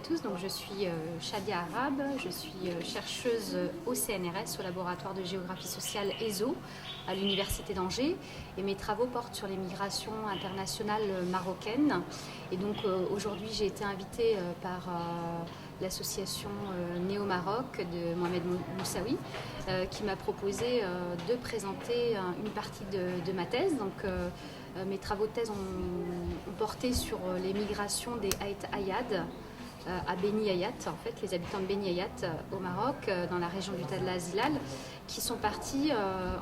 tous, donc je suis Shadia Arabe, je suis chercheuse au CNRS, au laboratoire de géographie sociale ESO, à l'Université d'Angers, et mes travaux portent sur les migrations internationales marocaines. Et donc aujourd'hui j'ai été invitée par l'association Néo-Maroc de Mohamed Moussaoui, qui m'a proposé de présenter une partie de ma thèse. Donc, mes travaux de thèse ont porté sur les migrations des Ait Ayad à Beni Ayat, en fait, les habitants de Beni Ayat au Maroc, dans la région du Tadla Zilal, qui sont partis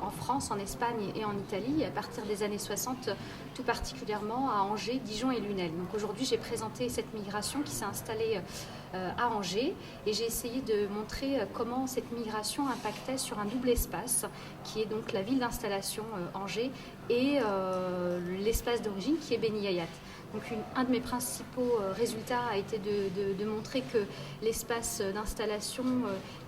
en France, en Espagne et en Italie à partir des années 60, tout particulièrement à Angers, Dijon et Lunel. Donc aujourd'hui, j'ai présenté cette migration qui s'est installée à Angers et j'ai essayé de montrer comment cette migration impactait sur un double espace qui est donc la ville d'installation Angers et l'espace d'origine qui est Beni Ayat. Donc un de mes principaux résultats a été de montrer que l'espace d'installation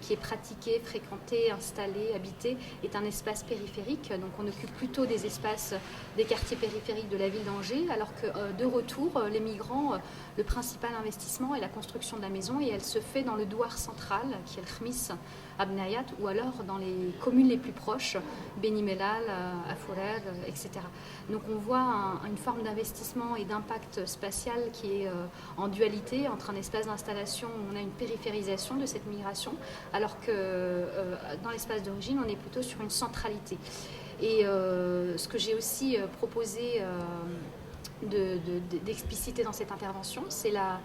qui est pratiqué, fréquenté, installé, habité est un espace périphérique. Donc on occupe plutôt des espaces des quartiers périphériques de la ville d'Angers, alors que de retour, les migrants, le principal investissement est la construction de la maison et elle se fait dans le douar central qui est le Khmis Abnayat ou alors dans les communes les plus proches, Beni Mellal, Afourer, etc. Donc on voit une forme d'investissement et d'impact spatial qui est en dualité entre un espace d'installation où on a une périphérisation de cette migration, alors que dans l'espace d'origine on est plutôt sur une centralité. Et ce que j'ai aussi proposé d'expliciter dans cette intervention, c'est la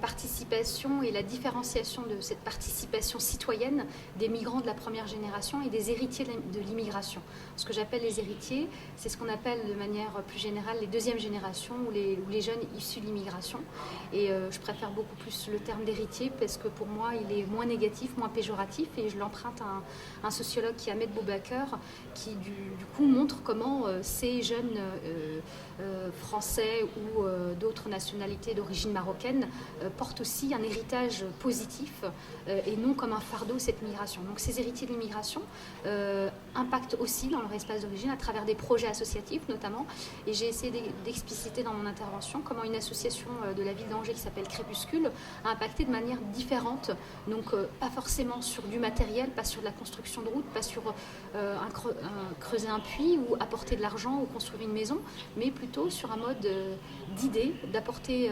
participation et la différenciation de cette participation citoyenne des migrants de la première génération et des héritiers de l'immigration. Ce que j'appelle les héritiers, c'est ce qu'on appelle de manière plus générale les deuxièmes générations ou les jeunes issus de l'immigration. Et je préfère beaucoup plus le terme d'héritier parce que pour moi, il est moins négatif, moins péjoratif et je l'emprunte à un sociologue qui est Ahmed Boubaker qui du coup montre comment ces jeunes français ou d'autres nationalités d'origine marocaine portent aussi un héritage positif et non comme un fardeau cette migration. Donc ces héritiers de l'immigration impactent aussi dans leur espace d'origine à travers des projets associatifs notamment. Et j'ai essayé d'expliciter dans mon intervention comment une association de la ville d'Angers qui s'appelle Crépuscule a impacté de manière différente. Donc pas forcément sur du matériel, pas sur de la construction de route, pas sur creuser un puits ou apporter de l'argent ou construire une maison, mais plutôt sur un mode d'idée, d'apporter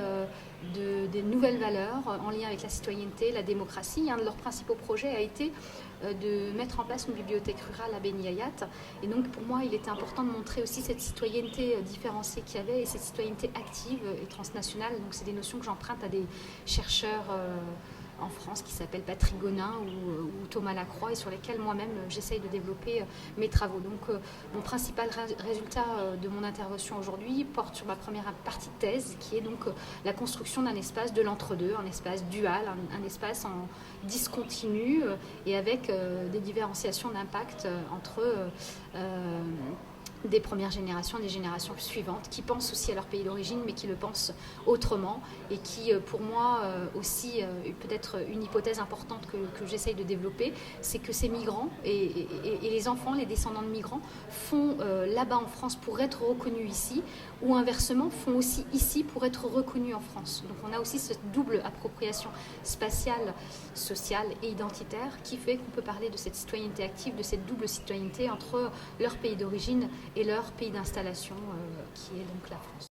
des nouvelles valeurs en lien avec la citoyenneté, la démocratie. Un de leurs principaux projets a été de mettre en place une bibliothèque rurale à Beni Ayat. Et donc pour moi, il était important de montrer aussi cette citoyenneté différenciée qu'il y avait et cette citoyenneté active et transnationale. Donc c'est des notions que j'emprunte à des chercheurs en France qui s'appellent Patrick Gonin ou Thomas Lacroix et sur lesquels moi-même j'essaye de développer mes travaux. Donc mon principal résultat de mon intervention aujourd'hui porte sur ma première partie de thèse qui est donc la construction d'un espace de l'entre-deux, un espace dual, un espace en discontinu et avec des différenciations d'impact entre des premières générations et des générations suivantes qui pensent aussi à leur pays d'origine mais qui le pensent autrement et qui pour moi aussi peut-être une hypothèse importante que j'essaye de développer, c'est que ces migrants et les enfants, les descendants de migrants font là-bas en France pour être reconnus ici ou inversement font aussi ici pour être reconnus en France. Donc on a aussi cette double appropriation spatiale, sociale et identitaire qui fait qu'on peut parler de cette citoyenneté active, de cette double citoyenneté entre leur pays d'origine et leur pays d'installation qui est donc la France.